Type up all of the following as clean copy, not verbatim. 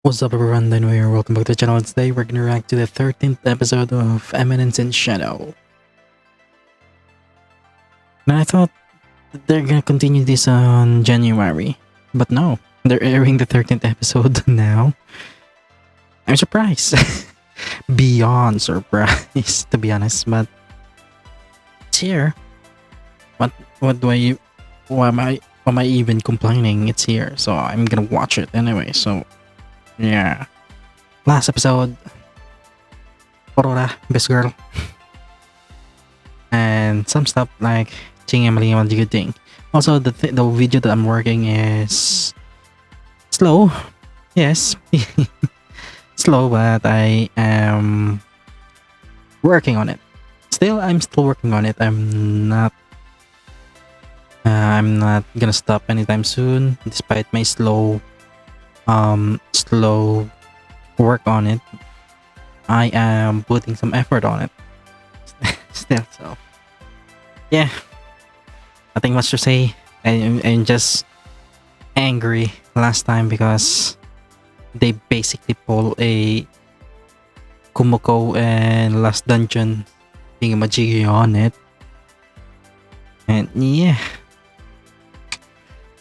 What's up everyone, then we're welcome back to the channel. Today we're gonna react to the 13th episode of Eminence in Shadow. And I thought that they're gonna continue this on January, but no, they're airing the 13th episode now. I'm surprised. Beyond surprised, to be honest, but it's here. What do I why am I even complaining? It's here, so I'm gonna watch it anyway, so yeah. Last episode, Aurora, best girl. And some stuff like Chingamali and good thing. Also, the video that I'm working is slow. Yes, slow, but I am working on it. I'm still working on it. I'm not gonna stop anytime soon, despite my slow work on it. I am putting some effort on it still. So yeah, nothing much to say. I'm just angry last time because they basically pull a Kumoko and Last Dungeon thingamajiggy on it. And yeah,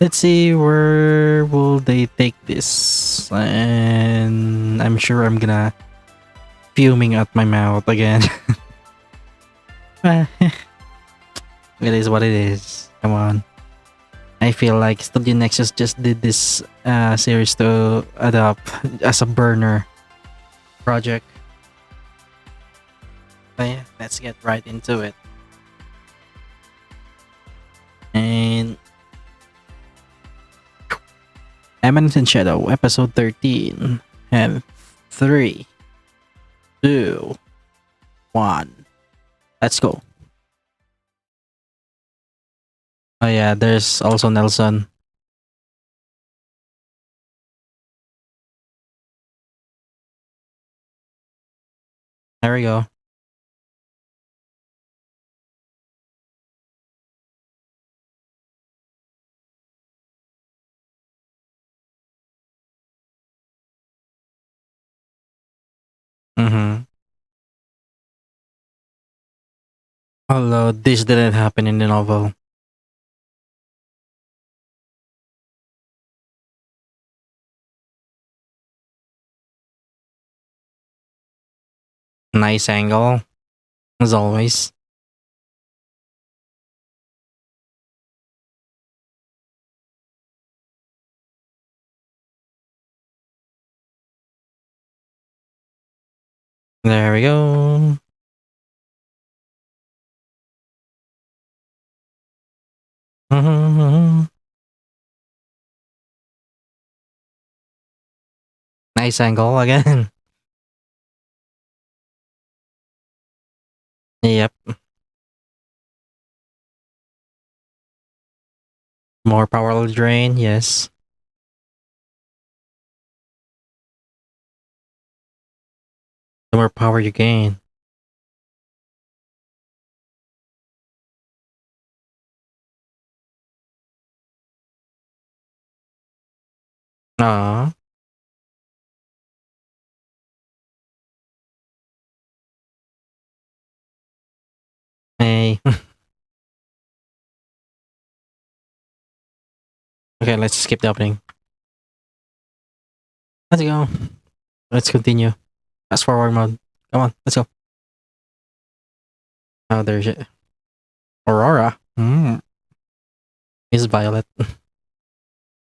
let's see where will they take this. And I'm sure I'm gonna fuming at my mouth again. It is what it is. Come on. I feel like Studio Nexus just did this series to adopt as a burner project. But yeah, let's get right into it. And Eminence in Shadow, episode 13. And 3, 2, 1. Let's go. Oh yeah, there's also Nelson. There we go. Mm-hmm. Although this didn't happen in the novel. Nice angle, as always. There we go. Mhm. Nice angle again. Yep. More power drain, yes. The more power you gain. Aww. Hey. Okay, let's skip the opening. Let's go. Let's continue. Fast forward mode. Come on, let's go. Oh, there's it. Aurora. Miss Violet.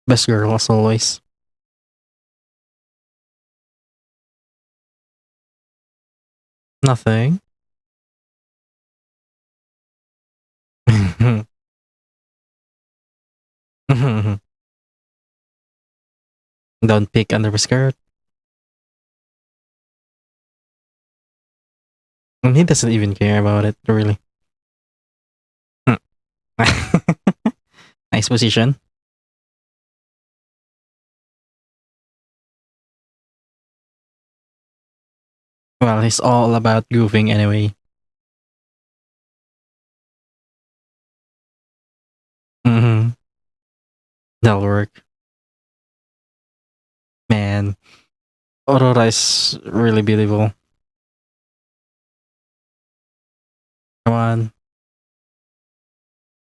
Best girl as always. Nothing. Don't pick under the skirt. And he doesn't even care about it, really. Nice position. Well, he's all about goofing anyway. Mm-hmm. That'll work. Man. Aurora is really beautiful. Come on,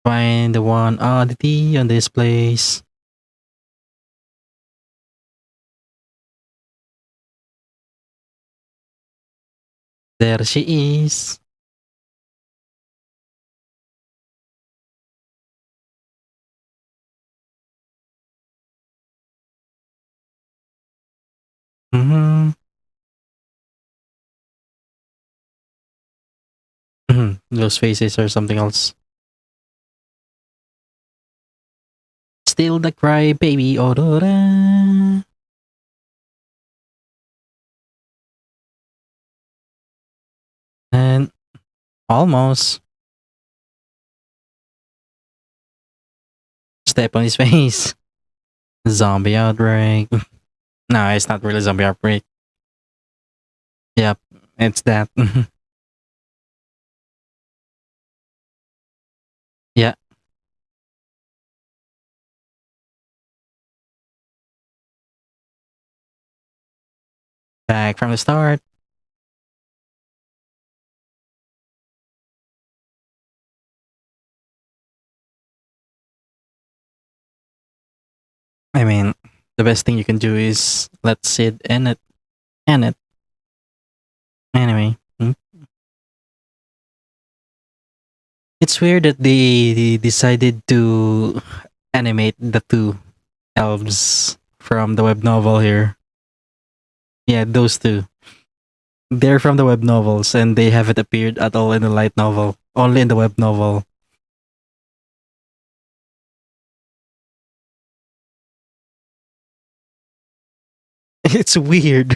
find the one oddity on this place. There she is. Mm-hmm. Mm-hmm. Those faces or something else. Still the cry, baby Aurora. And almost step on his face. Zombie outbreak. No, it's not really zombie outbreak. Yep, it's that. Yeah, back from the start. I mean, the best thing you can do is let Sid end it. End it. Anyway, it's weird that they decided to animate the two elves from the web novel here. Yeah, those two. They're from the web novels and they haven't appeared at all in the light novel. Only in the web novel. It's weird.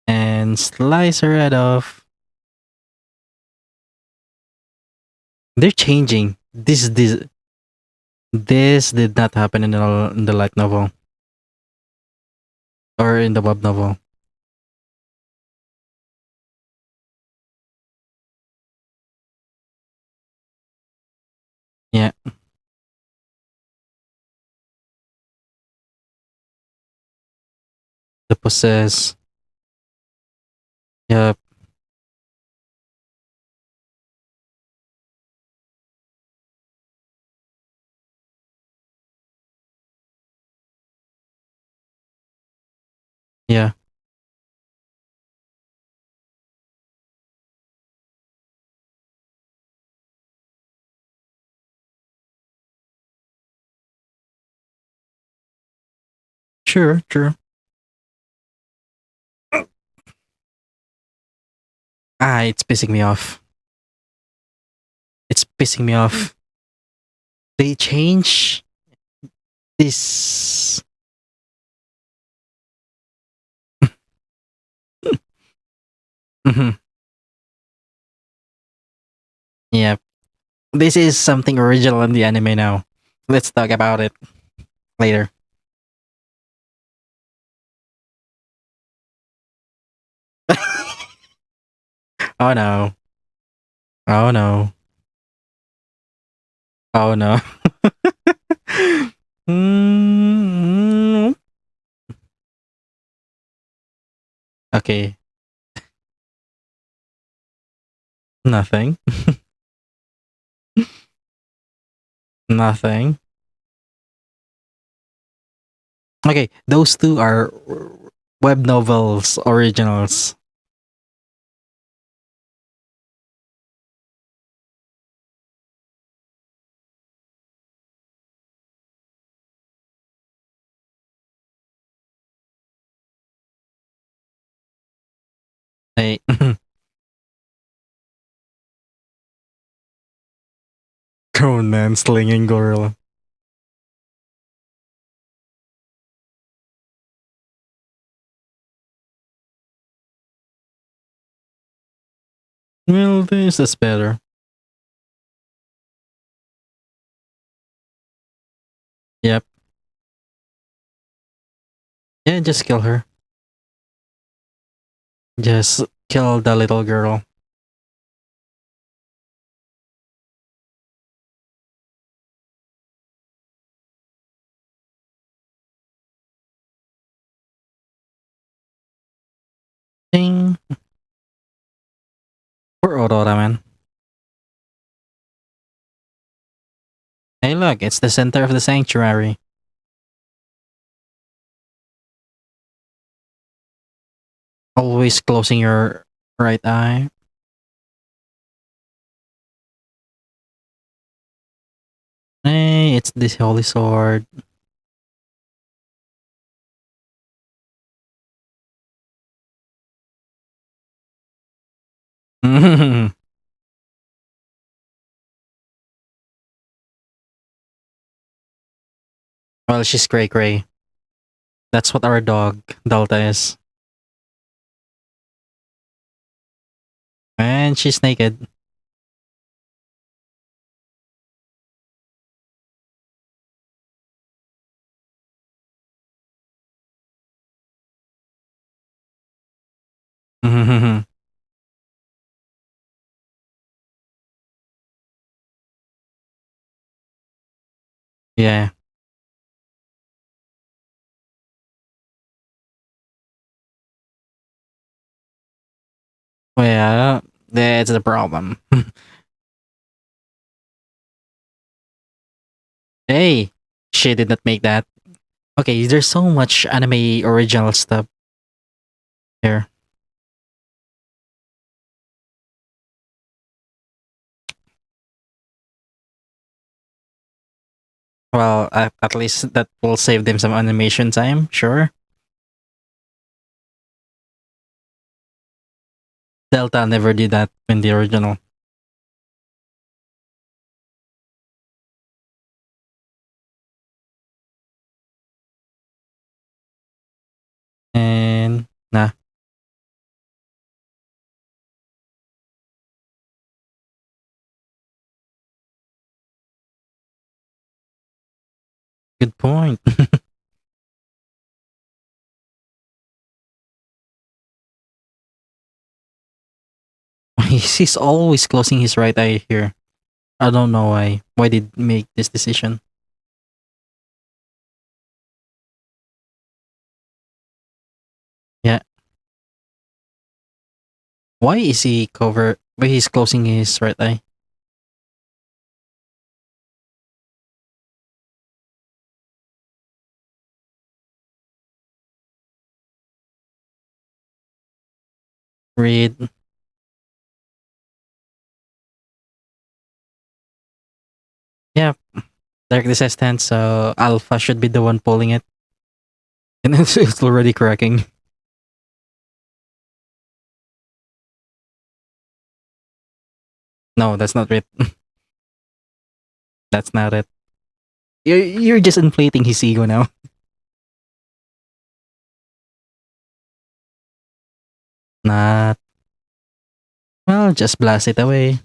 And slice her head off. They're changing. This did not happen in the light novel or in the web novel. Yeah, the possess. Yeah, yeah, sure, sure. Ah, it's pissing me off. It's pissing me off. They change this. Mhm. Yeah, this is something original in the anime now. Let's talk about it later. Oh no. Oh no. Oh no. Mm, okay, nothing. Nothing. Okay, those two are web novels originals. Hey, Conan slinging gorilla. Well, this is better. Yep. Yeah, just kill her. Just kill the little girl. Ding. Poor Aurora, man. Hey, look, it's the center of the sanctuary. Always closing your right eye. Hey, it's this holy sword. Well, she's gray gray. That's what our dog, Delta, is. And she's naked. Yeah. Well, that's the problem. Hey, she did not make that. Okay, there's so much anime original stuff here. Well, at least that will save them some animation time, sure. Delta never did that in the original. And nah, good point. He's always closing his right eye here. I don't know why. Why did he make this decision? Yeah. Why is he cover? Why he's closing his right eye? Read. Yeah. Darkness has 10, so Alpha should be the one pulling it. And it's already cracking. No, that's not it. That's not it. You're just inflating his ego now. Not. Well, just blast it away.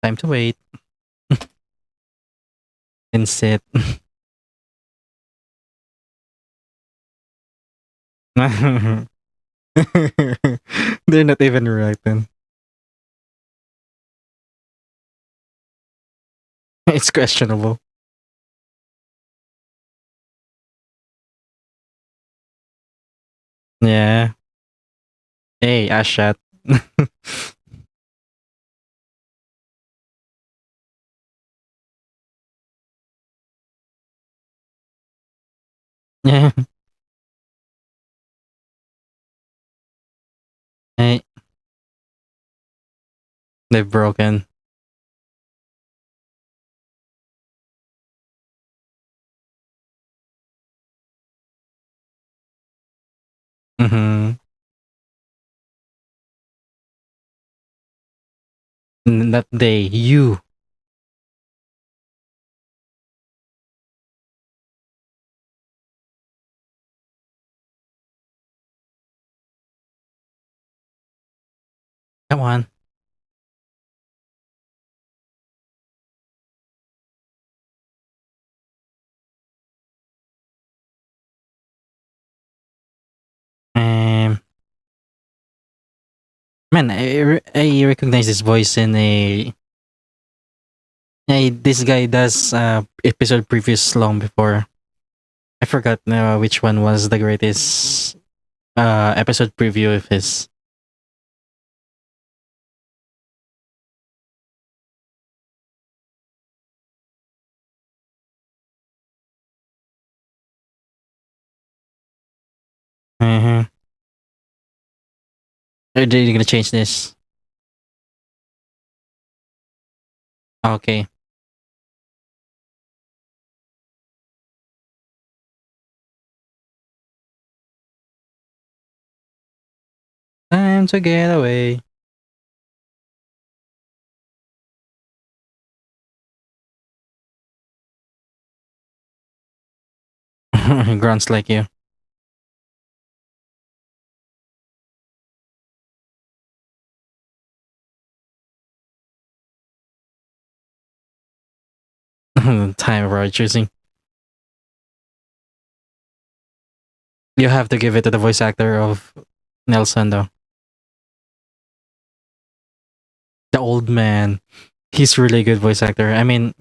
Time to wait. And sit. They're not even reacting. It's questionable. Yeah. Hey, Ashat. Yeah. Hey, they've broken. Mm-hmm. That day, you. Come on. Um, man, I recognize this voice in a. This guy does episode previous long before. I forgot which one was the greatest episode preview of his. Uh-huh. Are they gonna change this? Okay. Time to get away. Grunts like you. Time for choosing. You have to give it to the voice actor of Nelson, though. The old man. He's really good voice actor. I mean,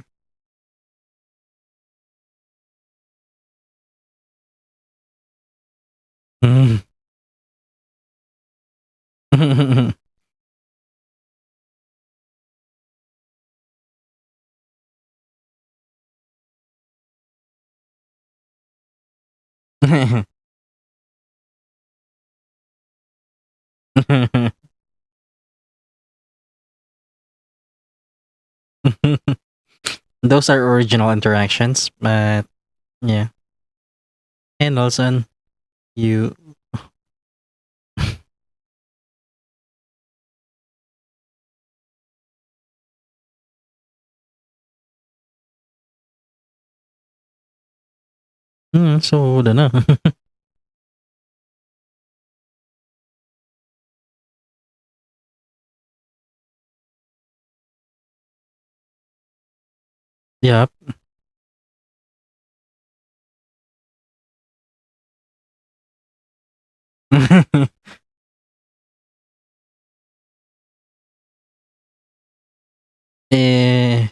mm. Those are original interactions, but yeah. And Nelson, you. So, na. Yep. eh,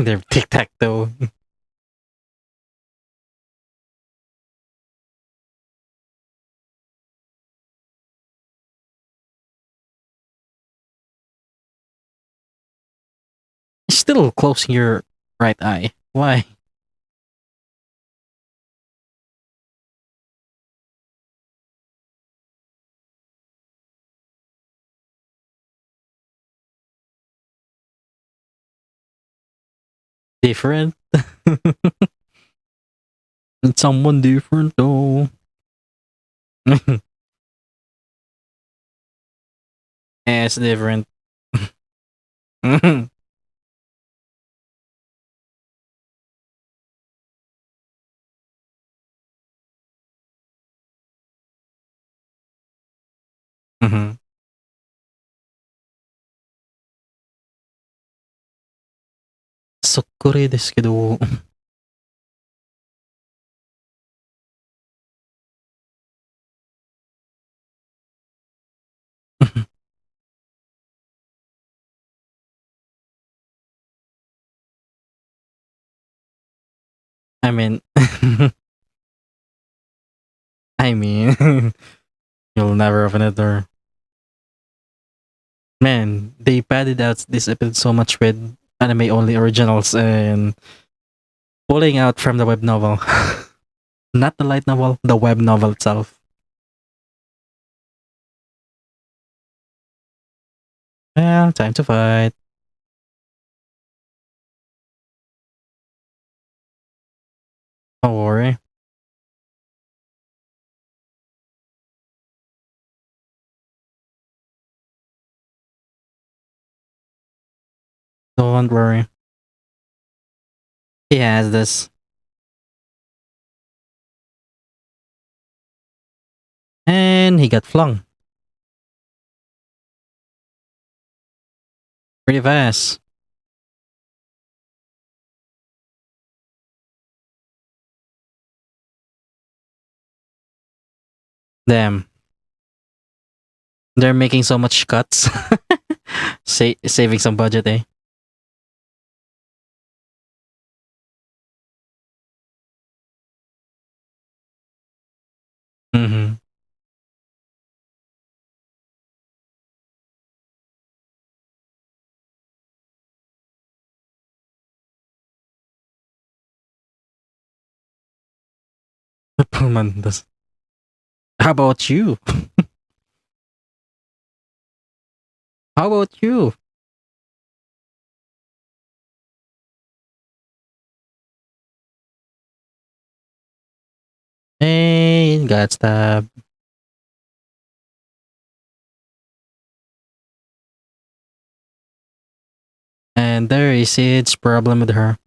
they're tic tac toe. Still closing your right eye. Why? Different? It's someone different though. It's different. Mhm. Mhm. そっくりですけど。I mean, I mean, you'll never open it or man, they padded out this episode so much with anime only originals and pulling out from the web novel. Not the light novel, the web novel itself. Well, time to fight. Don't worry. Don't worry. He has this. And he got flung. Pretty fast. Damn. They're making so much cuts. Saving some budget, eh? Pullman. How about you? How about you? Hey, got stabbed. And there is Sid's problem with her.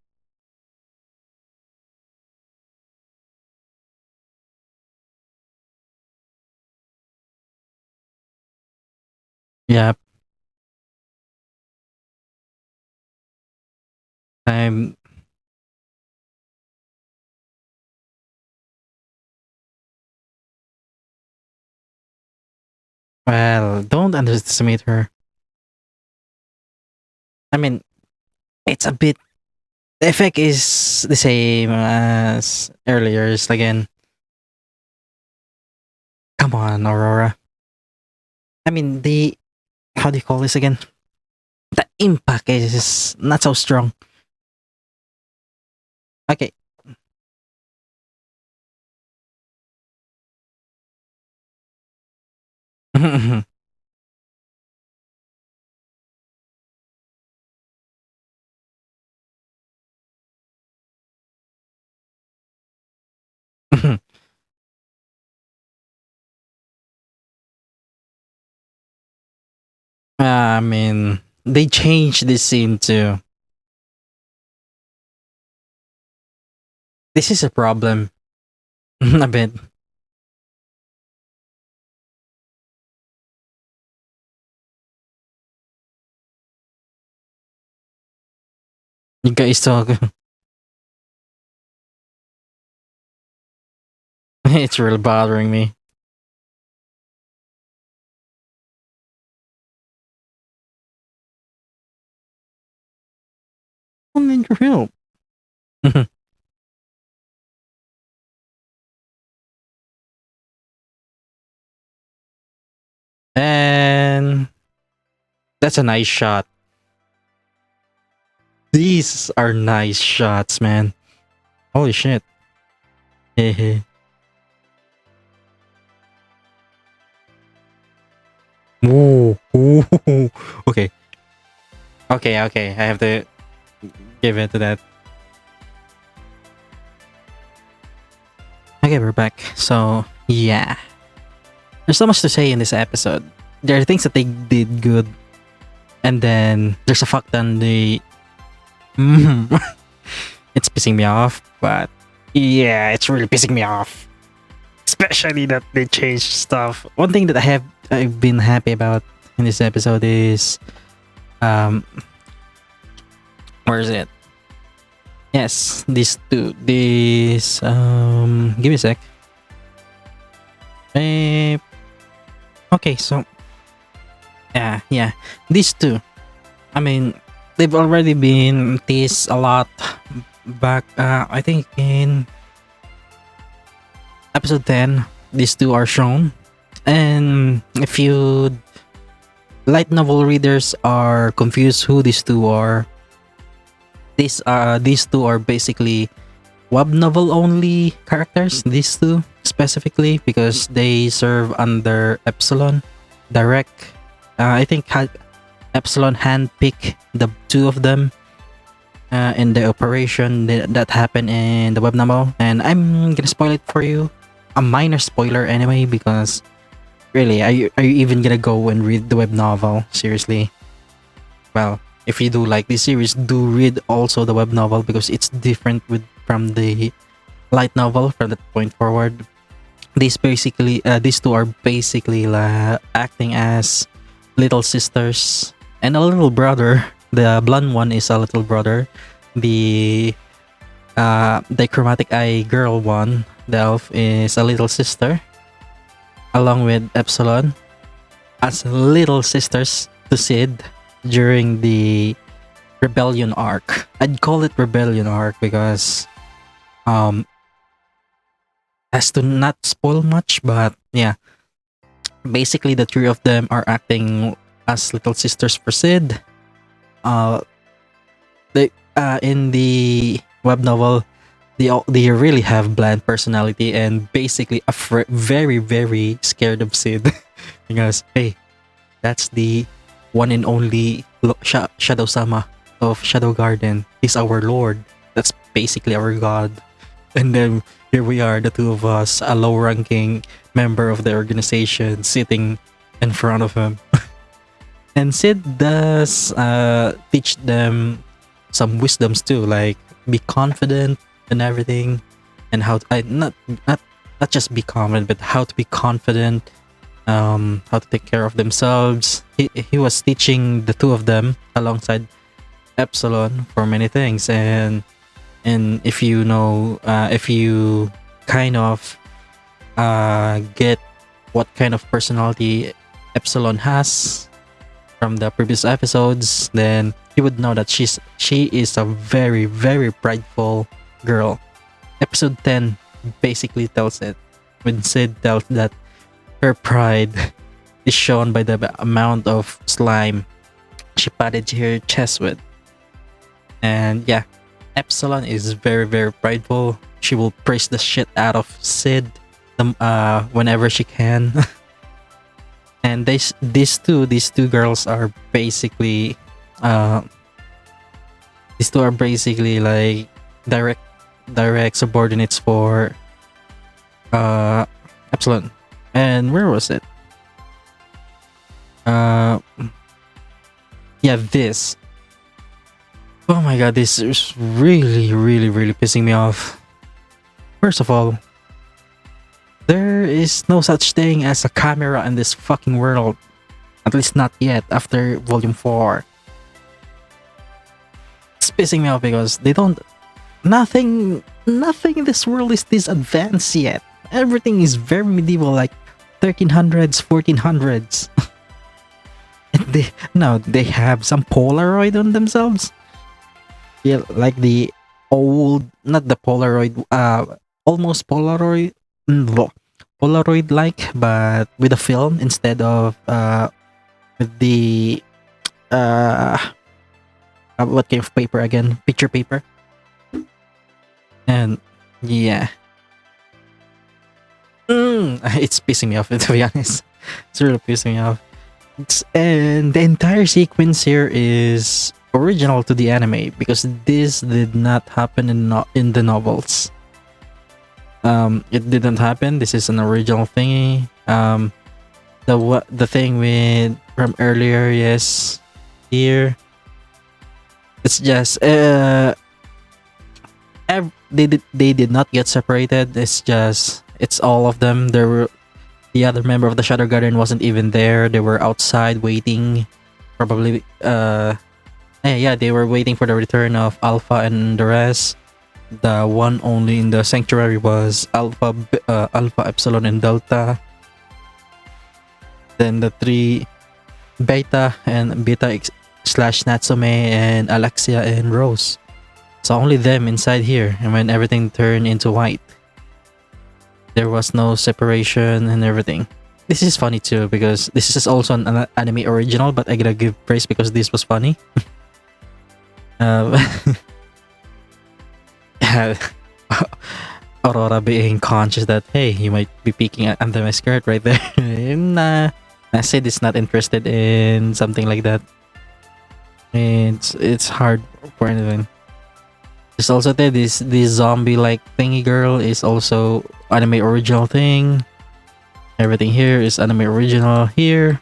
Yep. I'm well, don't underestimate her. I mean, it's a bit the effect is the same as earlier. It's again, come on, Aurora. I mean, the how do you call this again? The impact is not so strong. Okay. I mean, they changed the scene too. This is a problem. A bit. You guys talk. It's really bothering me. I need your help. And that's a nice shot. These are nice shots, man. Holy shit. Hehe. Ooh. Ooh. Okay. Okay. I have to give it to that. Okay, we're back. So, yeah. There's so much to say in this episode. There are things that they did good, and then there's a fuck ton they. It's pissing me off, but yeah, it's really pissing me off. Especially that they changed stuff. One thing that I've been happy about in this episode is um where is it? Yes, these two. This give me a sec. Eh, okay, so yeah. These two. I mean, they've already been teased a lot back I think in episode 10 these two are shown, and if you light novel readers are confused who these two are, these two are basically web novel only characters, these two specifically, because they serve under Epsilon direct. I think Epsilon handpick the two of them in the operation that happened in the web novel, and I'm gonna spoil it for you. A minor spoiler anyway, because really, are you even gonna go and read the web novel? Seriously? Well, if you do like this series, do read also the web novel because it's different from the light novel from that point forward. These two are basically acting as little sisters and a little brother. The blonde one is a little brother. The chromatic eye girl one, the elf, is a little sister, along with Epsilon as little sisters to Sid during the rebellion arc. I'd call it rebellion arc because as to not spoil much, but yeah, basically the three of them are acting as little sisters for Sid. They in the web novel, they really have bland personality and basically very very scared of Sid because hey, that's the one and only Shadow Sama of Shadow Garden. He's our lord. That's basically our god. And then here we are, the two of us, a low ranking member of the organization, sitting in front of him. And Sid does teach them some wisdoms too, like be confident and everything, and how to, not just be confident, but how to be confident, how to take care of themselves. He was teaching the two of them alongside Epsilon for many things, and if you know, if you kind of get what kind of personality Epsilon has from the previous episodes, then you would know that she is a very very prideful girl. Episode 10 basically tells it when Sid tells that her pride is shown by the amount of slime she patted her chest with. And yeah, Epsilon is very very prideful. She will praise the shit out of Sid whenever she can. And these two girls are basically these two are basically like direct subordinates for Epsilon. And where was it? Yeah, this. Oh my god, this is really really really pissing me off. First of all, there is no such thing as a camera in this fucking world. At least not yet after volume 4. It's pissing me off because they don't nothing in this world is this advanced yet. Everything is very medieval, like 1300s, 1400s. And they have some Polaroid on themselves. Yeah, like the old, not the Polaroid, almost Polaroid, Polaroid like, but with a film instead of with the what kind of paper again? Picture paper. And yeah, it's pissing me off, to be honest. It's really pissing me off. And the entire sequence here is original to the anime because this did not happen in the novels. It didn't happen. This is an original thingy. The thing with from earlier, yes, here it's just they did not get separated. It's all of them. There were the other member of the Shadow Garden wasn't even there. They were outside waiting, probably. Yeah, they were waiting for the return of Alpha and the rest. The one only in the sanctuary was Alpha, Epsilon, and Delta. Then the three Beta and Beta slash Natsume and Alexia and Rose. So only them inside here, and when everything turned into white, there was no separation and everything. This is funny too because this is also an anime original, but I gotta give praise because this was funny. Aurora being conscious that hey, you might be peeking under my skirt right there. And I said it's not interested in something like that. It's hard for anything. There's also this zombie like thingy girl is also anime original thing. Everything here is anime original here,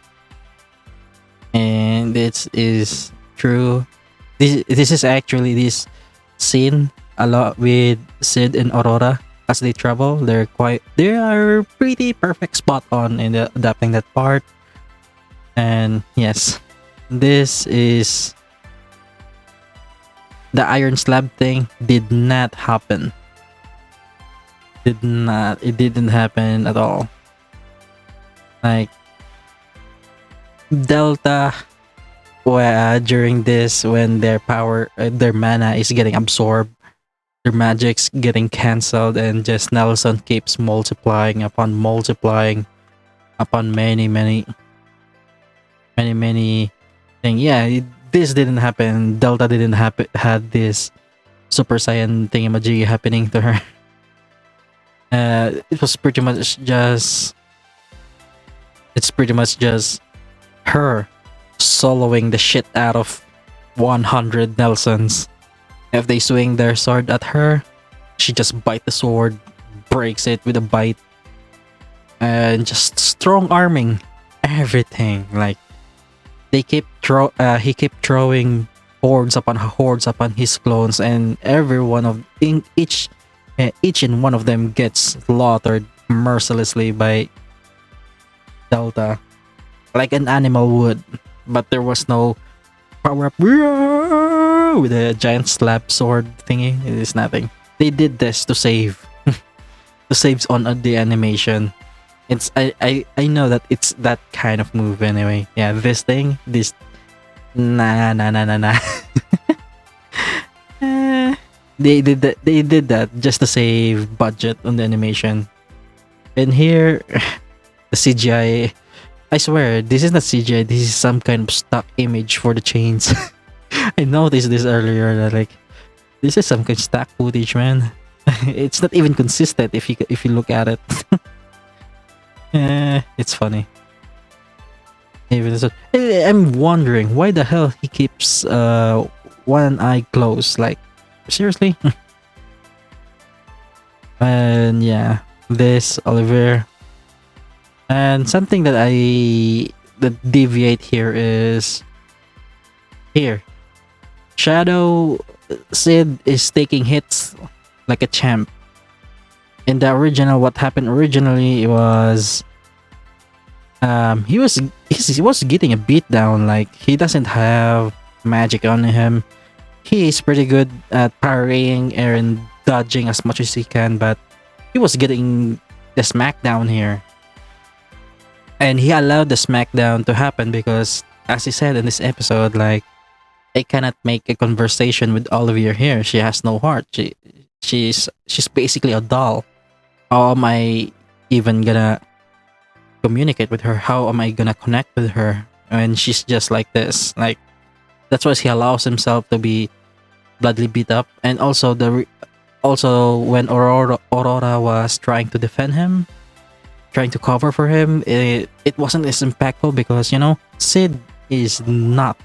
and it is true. This is actually this scene a lot with Sid and Aurora as they travel. They are pretty perfect spot on in adapting that part. And yes, this is the iron slab thing did not happen. It didn't happen at all. Like Delta, during this, when their power, their mana is getting absorbed, their magic's getting cancelled, and just Nelson keeps multiplying upon many things. Yeah, this didn't happen. Delta didn't had this Super Saiyan thingamajig happening to her. It was pretty much just it's pretty much just her soloing the shit out of 100 Nelsons. If they swing their sword at her, she just bite the sword, breaks it with a bite, and just strong arming everything. Like he kept throwing hordes upon his clones, and every one of in each and one of them gets slaughtered mercilessly by Delta, like an animal would. But there was no power up with a giant slap sword thingy. It is nothing. They did this to save on the animation. I know that it's that kind of move anyway. Yeah, this nah. They did that just to save budget on the animation. And here the CGI, I swear this is not CGI, this is some kind of stock image for the chains. I noticed this earlier that like this is some kind of stock footage, man. It's not even consistent if you look at it. It's funny. Even so, I'm wondering why the hell he keeps one eye closed. Like seriously. And yeah, this Oliver. And something that deviate here is here. Shadow Sid is taking hits like a champ. In the original, what happened originally was he was getting a beat down. Like he doesn't have magic on him. He is pretty good at parrying and dodging as much as he can, but he was getting the smackdown here. And he allowed the smackdown to happen because, as he said in this episode, like, I cannot make a conversation with Olivia here. She has no heart. She's basically a doll. How am I even gonna communicate with her? How am I gonna connect with her when she's just like this? Like, that's why he allows himself to be bloodily beat up. And also also when Aurora was trying to defend him, trying to cover for him, it wasn't as impactful because Sid is not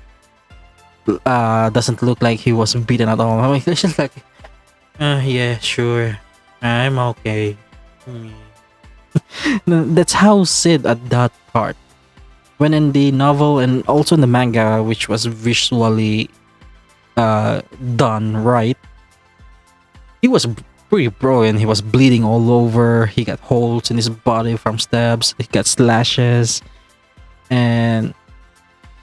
doesn't look like he was beaten at all. I mean, it's just like yeah, sure, I'm okay. No, that's how Sid at that part. When in the novel and also in the manga, which was visually done right, he was pretty broken. He was bleeding all over. He got holes in his body from stabs. He got slashes, and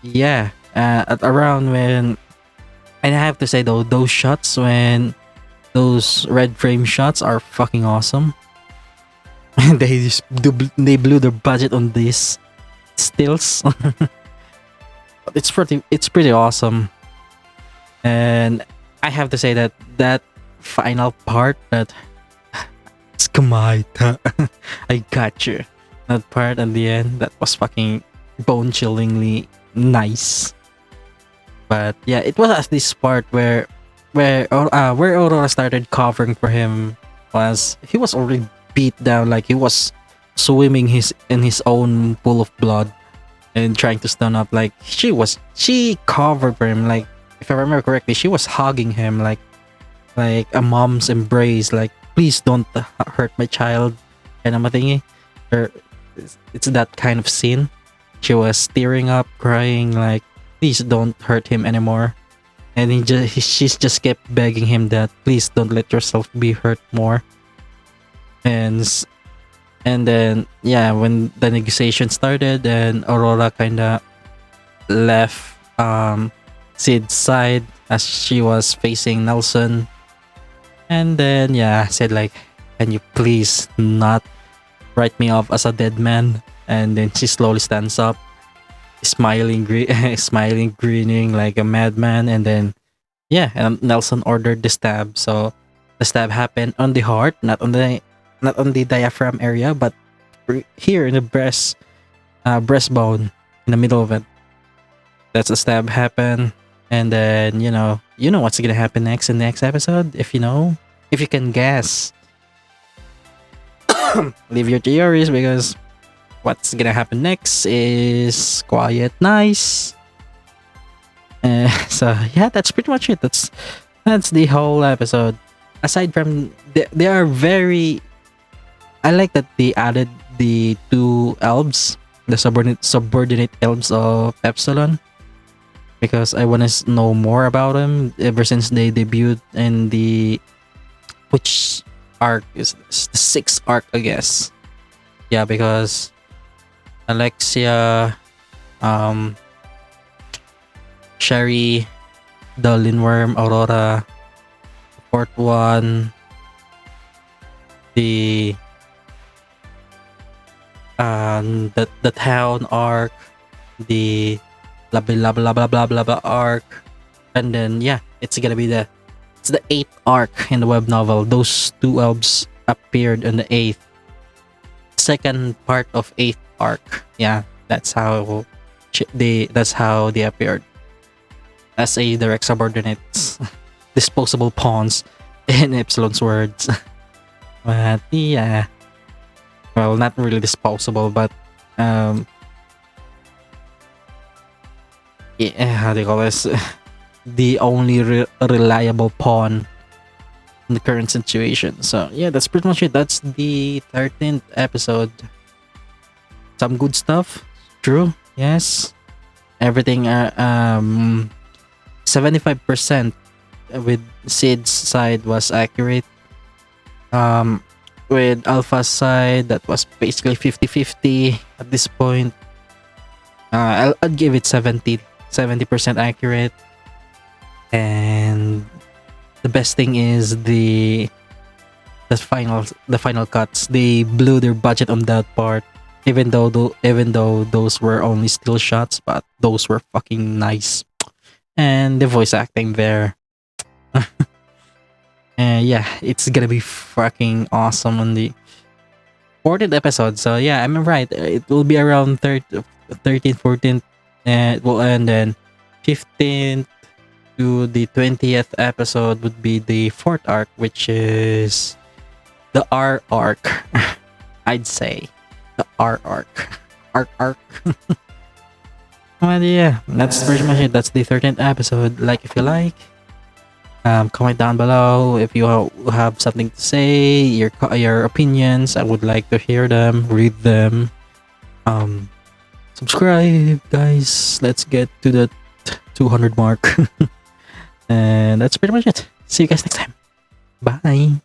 yeah, at around when, and I have to say though, those shots when those red frame shots are fucking awesome. They blew their budget on these stills. It's pretty awesome. And I have to say that final part, that Skamaita, I got you, that part at the end, that was fucking bone chillingly nice. But yeah, it was at this part where Aurora started covering for him, was he was already beat down, like he was swimming in his own pool of blood and trying to stand up. Like she covered for him, like if I remember correctly, she was hugging him like a mom's embrace, like please don't hurt my child, and I'm a thingy. Or it's that kind of scene. She was tearing up, crying like please don't hurt him anymore. And she's just kept begging him that please don't let yourself be hurt more. And then yeah, when the negotiation started and Aurora kinda left Sid's side as she was facing Nelson, and then yeah, said like, can you please not write me off as a dead man? And then she slowly stands up, smiling, smiling, grinning like a madman. And then yeah, and Nelson ordered the stab. So the stab happened on the heart, not on the diaphragm area, but here in the breastbone, in the middle of it. That's the stab happened. And then you know what's gonna happen next in the next episode. If you can guess, leave your theories because what's gonna happen next is quiet, nice. So yeah, that's pretty much it. That's the whole episode. Aside from they are very, I like that they added the two elves, the subordinate elves of Epsilon, because I want to know more about them ever since they debuted in the which arc is this? The sixth arc, I guess. Yeah, because Alexia, um, Sherry, the Linworm, Aurora, fourth one, the the town arc, the blah blah blah blah blah blah blah arc, and then yeah, it's the eighth arc in the web novel. Those two elves appeared in the second part of eighth arc. Yeah, that's how they appeared as a direct subordinates, disposable pawns in Epsilon's words. But yeah, well, not really disposable, but yeah, how do you call this? The only reliable pawn in the current situation. So yeah, that's pretty much it. That's the 13th episode. Some good stuff. True. Yes. Everything 75% with Sid's side was accurate. With Alpha's side, that was basically 50-50 at this point. I'd give it 70% accurate. And the best thing is the final cuts. They blew their budget on that part. Even though those were only still shots, but those were fucking nice. And the voice acting there. And yeah, it's gonna be fucking awesome on the 14th episode. So yeah, I'm right. It will be around 13th, 14th, and it will end then 15th to the 20th episode would be the fourth arc, which is the R arc. I'd say the R arc. Arc. Well, yeah, that's pretty much it. That's the 13th episode. Like if you like. Comment down below if you have something to say, your opinions. I would like to hear them, read them. Subscribe, guys. Let's get to the 200 mark. And that's pretty much it. See you guys next time. Bye.